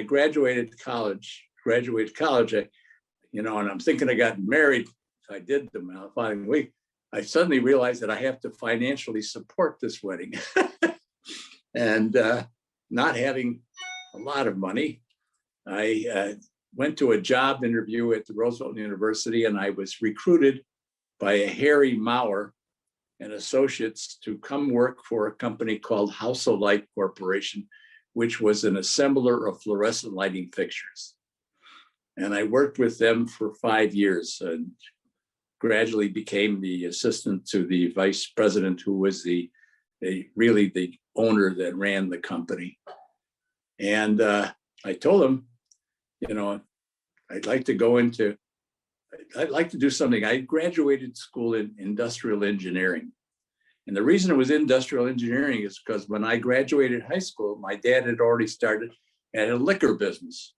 graduated college, and I'm thinking I got married. I did the following week. I suddenly realized that I have to financially support this wedding. And not having a lot of money, I went to a job interview at the Roosevelt University, and I was recruited by a Harry Maurer and Associates to come work for a company called House-O-Light Corporation, which was an assembler of fluorescent lighting fixtures. And I worked with them for 5 years and gradually became the assistant to the vice president, who was really the owner that ran the company. And I told him, I'd like to do something. I graduated school in industrial engineering. And the reason it was industrial engineering is because when I graduated high school, my dad had already started at a liquor business.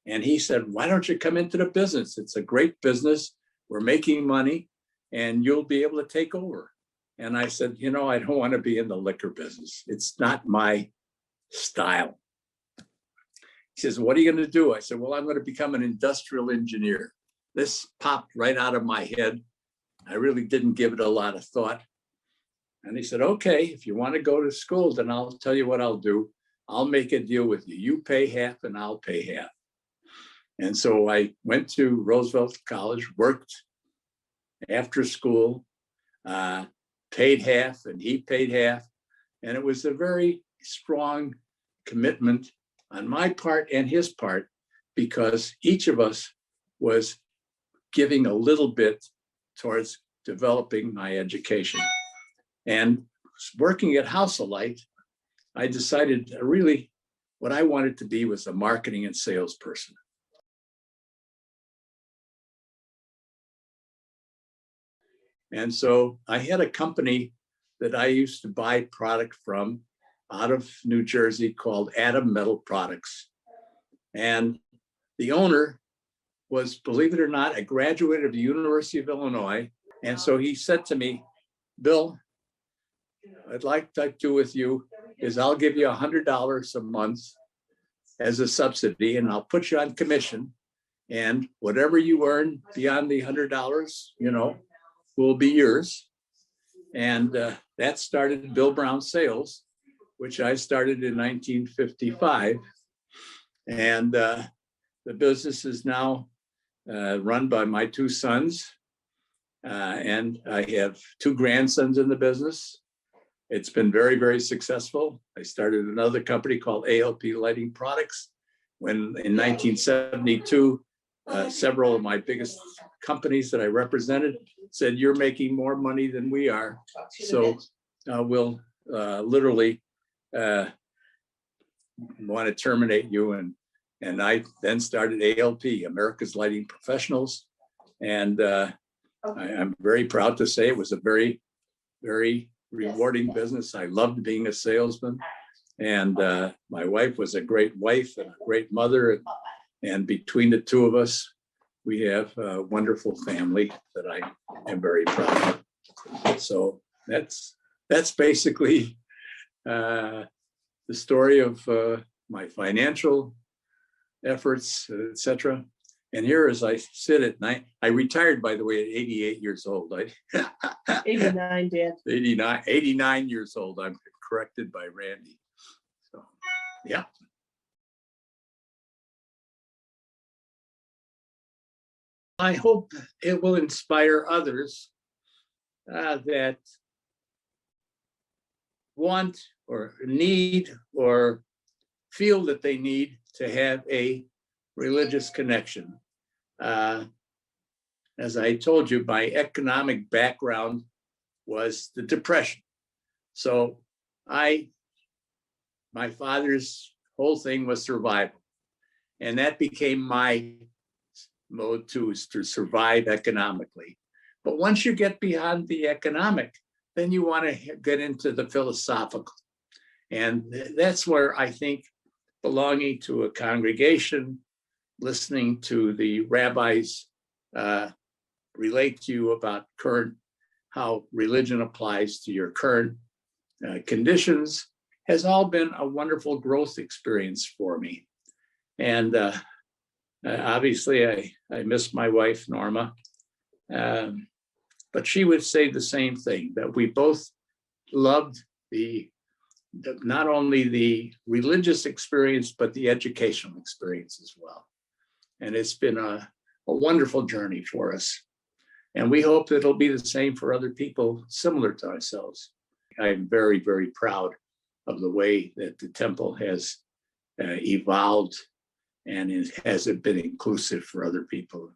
And he said, why don't you come into the business? It's a great business. We're making money and you'll be able to take over. And I said, I don't want to be in the liquor business. It's not my style. He says, what are you going to do? I said, well, I'm going to become an industrial engineer. This popped right out of my head. I really didn't give it a lot of thought. And he said, okay, if you want to go to school, then I'll tell you what I'll do. I'll make a deal with you. You pay half and I'll pay half. And so I went to Roosevelt College, worked after school, paid half and he paid half. And it was a very strong commitment on my part and his part, because each of us was giving a little bit towards developing my education. And working at House-O-Light, I decided really what I wanted to be was a marketing and salesperson. And so I had a company that I used to buy product from out of New Jersey called Adam Metal Products. And the owner was, believe it or not, a graduate of the University of Illinois. And so he said to me, Bill, I'd like to do with you is I'll give you $100 a month as a subsidy, and I'll put you on commission. And whatever you earn beyond the $100, will be yours. And that started Bill Brown Sales, which I started in 1955. And the business is now run by my two sons. And I have two grandsons in the business. It's been very, very successful. I started another company called ALP Lighting Products when in 1972, several of my biggest companies that I represented said, you're making more money than we are. So we'll literally want to terminate you. And I then started ALP, America's Lighting Professionals. And I'm very proud to say it was a very, very rewarding business. I loved being a salesman. And my wife was a great wife and a great mother. And between the two of us, we have a wonderful family that I am very proud of. So that's basically the story of my financial efforts, etc. And here, as I sit at night, I retired, by the way, at 88 years old. 89, Dad. 89 years old. I'm corrected by Randy. So, yeah. I hope it will inspire others that want or need or feel that they need to have a religious connection. As I told you, my economic background was the Depression. So my father's whole thing was survival. And that became my mode too, is to survive economically. But once you get beyond the economic, then you want to get into the philosophical. And that's where I think belonging to a congregation, listening to the rabbis relate to you about how religion applies to your current conditions has all been a wonderful growth experience for me. And obviously, I miss my wife, Norma. But she would say the same thing, that we both loved not only the religious experience, but the educational experience as well. And it's been a wonderful journey for us. And we hope that it'll be the same for other people similar to ourselves. I'm very, very proud of the way that the temple has evolved, and has it been inclusive for other people